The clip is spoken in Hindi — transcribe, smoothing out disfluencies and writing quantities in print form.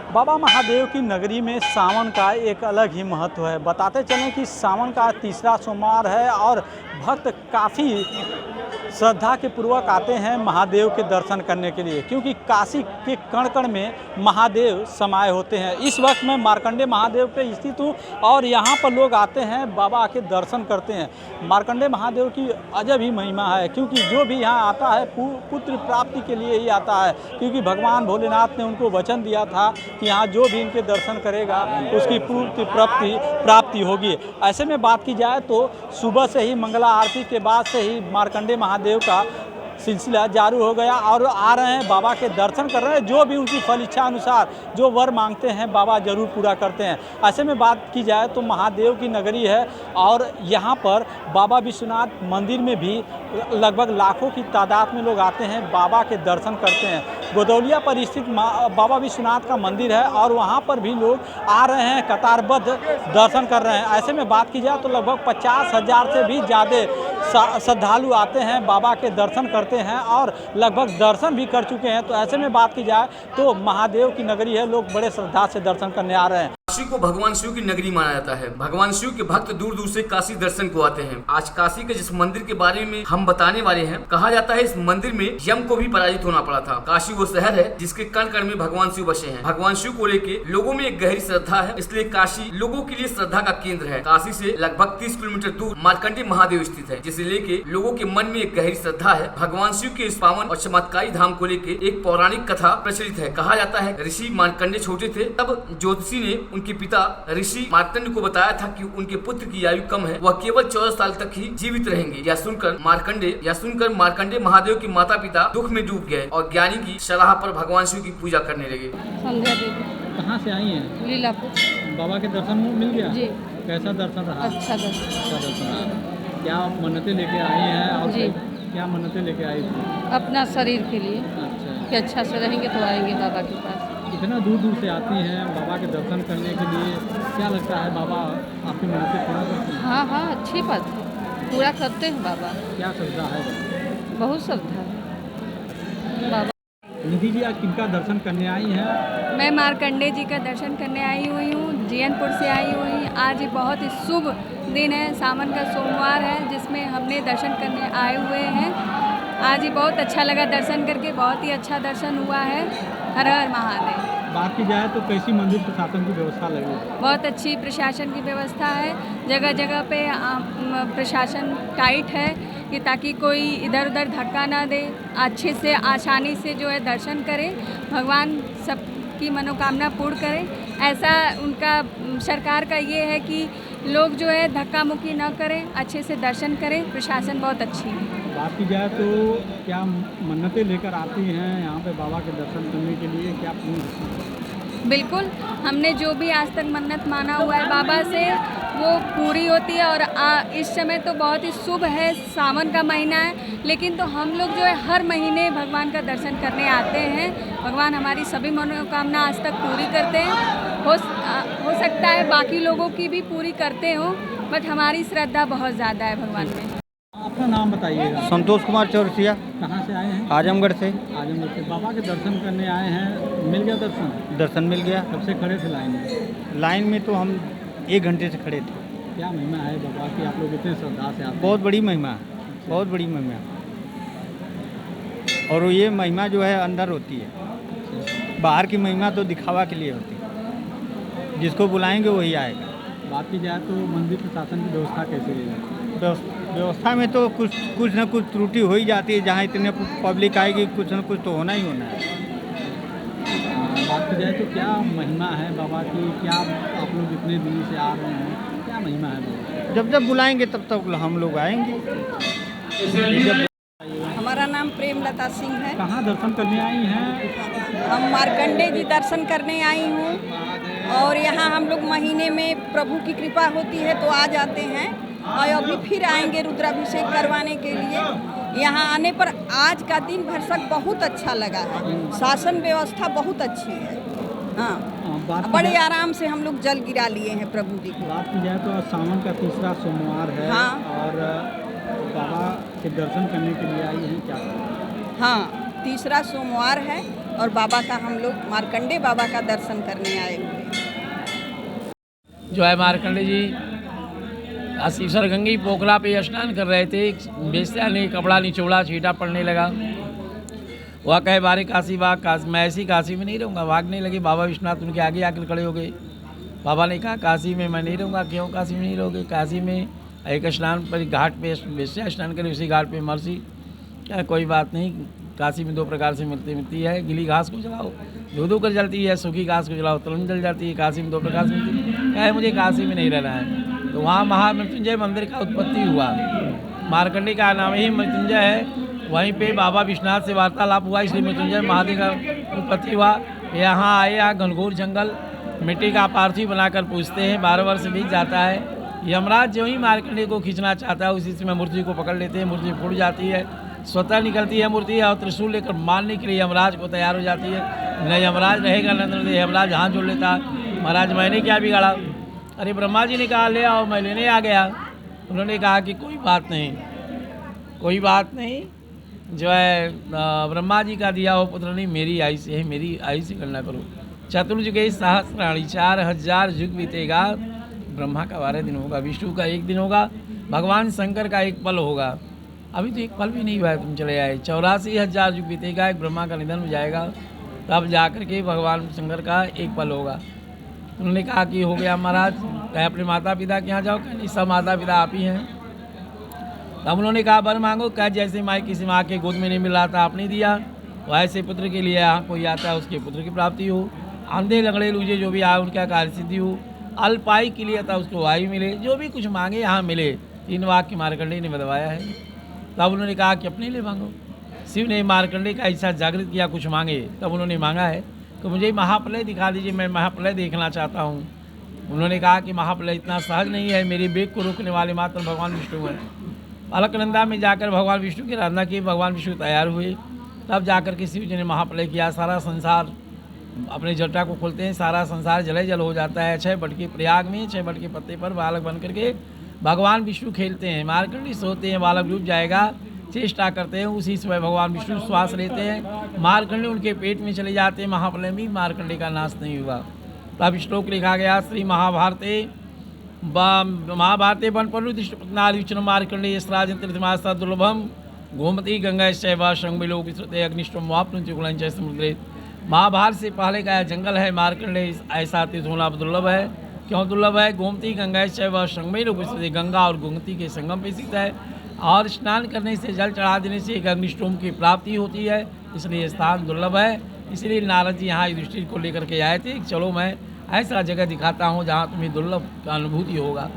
बाबा महादेव की नगरी में सावन का एक अलग ही महत्व है। बताते चलें कि सावन का तीसरा सोमवार है और भक्त काफ़ी श्रद्धा के पूर्वक आते हैं महादेव के दर्शन करने के लिए, क्योंकि काशी के कण कण में महादेव समाये होते हैं। इस वक्त मैं मार्कंडे महादेव पे स्थित हूँ और यहाँ पर लोग आते हैं, बाबा के दर्शन करते हैं। मार्कंडे महादेव की अजब ही महिमा है, क्योंकि जो भी यहाँ आता है पुत्र प्राप्ति के लिए ही आता है, क्योंकि भगवान भोलेनाथ ने उनको वचन दिया था कि यहाँ जो भी इनके दर्शन करेगा उसकी पूर्ण प्राप्ति होगी। ऐसे में बात की जाए तो सुबह से ही मंगला आरती के बाद से ही मार्कंडे महादेव का सिलसिला जारू हो गया और आ रहे हैं, बाबा के दर्शन कर रहे हैं। जो भी उनकी फल इच्छा अनुसार जो वर मांगते हैं बाबा जरूर पूरा करते हैं। ऐसे में बात की जाए तो महादेव की नगरी है और यहाँ पर बाबा विश्वनाथ मंदिर में भी लगभग लाखों की तादाद में लोग आते हैं, बाबा के दर्शन करते हैं। गोदौलिया पर स्थित बाबा विश्वनाथ का मंदिर है और वहाँ पर भी लोग आ रहे हैं, कतारबद्ध दर्शन कर रहे हैं। ऐसे में बात की जाए तो लगभग 50,000 से भी ज़्यादा श्रद्धालु आते हैं, बाबा के दर्शन करते हैं और लगभग दर्शन भी कर चुके हैं। तो ऐसे में बात की जाए तो महादेव की नगरी है, लोग बड़े श्रद्धा से दर्शन करने आ रहे हैं। काशी को भगवान शिव की नगरी माना जाता है। भगवान शिव के भक्त दूर दूर से काशी दर्शन को आते हैं। आज काशी के जिस मंदिर के बारे में हम बताने वाले हैं, कहा जाता है इस मंदिर में यम को भी पराजित होना पड़ा था। काशी वो शहर है जिसके कण कण में भगवान शिव बसे हैं। भगवान शिव को लेके लोगों में एक गहरी श्रद्धा है, इसलिए काशी लोगों के लिए श्रद्धा का केंद्र है। काशी से लगभग 30 किलोमीटर दूर मार्कंडे महादेव स्थित है, जिसे लेके लोगों के मन में एक गहरी श्रद्धा है। भगवान शिव के इस पावन और चमत्कारी धाम को लेके एक पौराणिक कथा प्रचलित है। कहा जाता है ऋषि मार्कंडे छोटे थे, तब ज्योतिषी ने उनके पिता ऋषि मार्कंड को बताया था कि उनके पुत्र की आयु कम है, वह केवल 14 साल तक ही जीवित रहेंगे। यह सुनकर मार्कंडे महादेव के माता पिता दुख में डूब गए और ज्ञानी की सलाह पर भगवान शिव की पूजा करने लगे। संध्या देवी। कहाँ से आई हैं? लीलापुर। बाबा के दर्शन मिल गया जी। कैसा दर्शन रहा? अच्छा दर्शन। क्या मन्नतें लेके आई हैं और जी। क्या मन्नतें लेके आई थी? अपना शरीर के लिए अच्छा, कि अच्छा से रहेंगे तो आएंगे बाबा के पास। इतना दूर दूर से आती हैं बाबा के दर्शन करने के लिए, क्या लगता है बाबा आपकी मन्नतें पूरा करते हैं? हाँ, अच्छी बात है, पूरा करते हैं बाबा। क्या श्रद्धा है? बहुत श्रद्धा है बाबा। निधि जी, आज किनका दर्शन करने आई हैं? मैं मार्कंडे जी का दर्शन करने आई हुई हूँ, जीयनपुर से आई हुई हूँ। आज बहुत ही शुभ दिन है, सावन का सोमवार है, जिसमें हमने दर्शन करने आए हुए हैं। आज ही बहुत अच्छा लगा दर्शन करके, बहुत ही अच्छा दर्शन हुआ है। हर हर महादेव। बात की जाए तो कैसी मंदिर प्रशासन की व्यवस्था लगी? बहुत अच्छी प्रशासन की व्यवस्था है, जगह जगह पे प्रशासन टाइट है कि ताकि कोई इधर उधर धक्का ना दे, अच्छे से आसानी से जो है दर्शन करे, भगवान सबकी मनोकामना पूर्ण करे। ऐसा उनका सरकार का ये है कि लोग जो है धक्का मुक्की न करें, अच्छे से दर्शन करें। प्रशासन बहुत अच्छी है। बात की जाए तो क्या मन्नतें लेकर आती हैं यहाँ पे बाबा के दर्शन करने के लिए? क्या बिल्कुल, हमने जो भी आज तक मन्नत माना हुआ है बाबा से वो पूरी होती है। और इस समय तो बहुत ही शुभ है, सावन का महीना है, लेकिन तो हम लोग जो है हर महीने भगवान का दर्शन करने आते हैं। भगवान हमारी सभी मनोकामना आज तक पूरी करते हैं। हो सकता है बाकी लोगों की भी पूरी करते हो, बट हमारी श्रद्धा बहुत ज़्यादा है भगवान में। अपना नाम बताइएगा। संतोष कुमार चौरसिया। कहाँ से आए हैं? आजमगढ़ से। आजमगढ़ से। बाबा के दर्शन करने आए हैं, मिल गया दर्शन? दर्शन मिल गया। कब से खड़े थे लाइन में? लाइन में तो हम 1 घंटे से खड़े थे। क्या महिमा है बाबा की, आप लोग इतने श्रद्धा से आते हैं? बहुत बड़ी महिमा है, बहुत बड़ी महिमा। और ये महिमा जो है अंदर होती है, बाहर की महिमा तो दिखावा के लिए होती है, जिसको बुलाएंगे वही आएगा। बात की जाए तो मंदिर प्रशासन की व्यवस्था कैसी रही? व्यवस्था में तो कुछ न कुछ त्रुटि हो ही जाती है। जहाँ इतने पब्लिक आएगी कुछ न कुछ तो होना ही होना है। बात की जाए तो क्या महिमा है बाबा की? क्या आप लोग इतने दिनों से आ रहे हैं, क्या महिमा है बाबा? जब जब बुलाएंगे तब तक हम लोग आएंगे। हमारा नाम प्रेमलता सिंह है। कहाँ दर्शन करने आई हैं? हम मार्कंडे जी दर्शन करने आई हूँ और यहाँ हम लोग महीने में प्रभु की कृपा होती है तो आ जाते हैं और अभी फिर आएंगे रुद्राभिषेक करवाने के लिए। यहाँ आने पर आज का दिन भरसक बहुत अच्छा लगा है, शासन व्यवस्था बहुत अच्छी है। हाँ, बड़े आराम से हम लोग जल गिरा लिए हैं प्रभु जी को। बात की जाए तो आज सावन का तीसरा सोमवार है। हाँ। और बाबा के दर्शन करने के लिए आई हैं क्या? हाँ, तीसरा सोमवार है और बाबा का हम लोग मार्कंडे बाबा का दर्शन करने आए हुए हैं। जो है मार्कंडे जी असीसर गंगी पोखला पे स्नान कर रहे थे, बेस्या ने कपड़ा निचोड़ा, छींटा पड़ने लगा। वह कहे बारे काशी भाग, मैं ऐसी काशी में नहीं रहूँगा। भागने लगे, बाबा विश्वनाथ उनके आगे आकर खड़े हो गए। बाबा ने कहा काशी में मैं नहीं रहूँगा। क्यों काशी में नहीं रहोगे? काशी में एक स्नान पर घाट पे बेस्या स्नान करे, उसी घाट पे मर्सी। क्या कोई बात नहीं, काशी में 2 प्रकार से मिलती है। गीली घास को जलाओ, धो कर जलती है, सूखी घास को जलाओ तुरंत जल जाती है। काशी में 2 प्रकार से मिलती है। क्या है, मुझे काशी में नहीं रहना है। तो वहाँ महामृत्युंजय मंदिर का उत्पत्ति हुआ। मार्कंडे का नाम ही मृत्युंजय है। वहीं पे बाबा विश्वनाथ से वार्तालाप हुआ, इसलिए मृत्युंजय महादेव का उत्पत्ति हुआ। यहाँ आए, यहाँ घनघोर जंगल, मिट्टी का पार्थिव बनाकर पूजते हैं। 12 वर्ष बीत जाता है। यमराज जो ही मार्कंडे को खींचना चाहता है, उसी समय मूर्ति को पकड़ लेते हैं। मूर्ति फूट जाती है, स्वतः निकलती है मूर्ति और त्रिशूल लेकर मारने के लिए यमराज को तैयार हो जाती है। न यमराज रहेगा न यमराज हाथ जोड़ लेता, महाराज मैंने क्या बिगाड़ा? अरे ब्रह्मा जी ने कहा ले आओ, मैं लेने आ गया। उन्होंने कहा कि कोई बात नहीं, कोई बात नहीं, जो है ब्रह्मा जी का दिया हो पुत्र नहीं, मेरी आयु से है, मेरी आयु से गणना करो। चतुर्युगे सहस्राणी, 4000 युग बीतेगा। ब्रह्मा का 12 दिन होगा, विष्णु का 1 दिन होगा, भगवान शंकर का 1 पल होगा। अभी तो 1 पल भी नहीं हुआ है, तुम चले आए। 84,000 युग बीतेगा, एक ब्रह्मा का निधन हो जाएगा, तब जाकर के भगवान शंकर का 1 पल होगा। उन्होंने कहा कि हो गया महाराज, कहे अपने माता पिता के यहाँ जाओ। कहीं सब माता पिता आप ही हैं। तब उन्होंने कहा वर मांगो। कहा जैसे माँ किसी माँ के गोद में नहीं मिल रहा था, आपने दिया, वैसे पुत्र के लिए यहाँ कोई आता है उसके पुत्र की प्राप्ति हो। अंधे लंगड़े लूजे जो भी आए उनका कार्य सिद्धि हो। अल्पायु के लिए आता उसको आयु मिले, जो भी कुछ मांगे यहाँ मिले। 3 वाक्य मार्कंडे ने बतवाया है। तब उन्होंने कहा कि अपने लिए मांगो। शिव ने मार्कंडे का ऐसा जागृत किया, कुछ मांगे। तब उन्होंने मांगा है तो मुझे महाप्रलय दिखा दीजिए, मैं महाप्रलय देखना चाहता हूँ। उन्होंने कहा कि महाप्रलय इतना सहज नहीं है, मेरे वेग को रोकने वाले मात्र भगवान विष्णु हैं। अलकनंदा में जाकर भगवान विष्णु की आराधना की, भगवान विष्णु तैयार हुए। तब जाकर के शिव जी ने महाप्रलय किया। सारा संसार अपने जटा को खोलते हैं, सारा संसार जले जल हो जाता है। 6 बट के प्रयाग में 6 बट के पत्ते पर बालक बन करके भगवान विष्णु खेलते हैं। मार्कंडे सोते हैं, बालक डूब जाएगा, चेष्टा करते हैं। उसी समय भगवान विष्णु श्वास लेते हैं, मार्कंडे उनके पेट में चले जाते हैं। महाप्रलय में मार्कंडे का नाश नहीं हुआ। तब श्लोक लिखा गया श्री महाभारते वन पर्वतिष्ठनारिचन मार्कंडे राजंत्रिमास्ता दुर्लभम गोमती गंगा शैवा संगमिलो विश्रुते अग्निष्टम वापनुति गुणंचय समुद्रे। महाभारत से पहले का जंगल है मार्कंडे, ऐसा तीर्थ होना दुर्लभ है। क्यों दुर्लभ है? गोमती गंगा शैवा संगमिलो विश्रुते, गंगा और गोमती के संगम पे स्थित है और स्नान करने से, जल चढ़ा देने से एक अग्निष्टोम की प्राप्ति होती है, इसलिए स्थान दुर्लभ है। इसलिए नारद जी यहाँ युधिष्ठिर को लेकर के आए थे, चलो मैं ऐसा जगह दिखाता हूँ जहाँ तुम्हें दुर्लभ का अनुभूति होगा।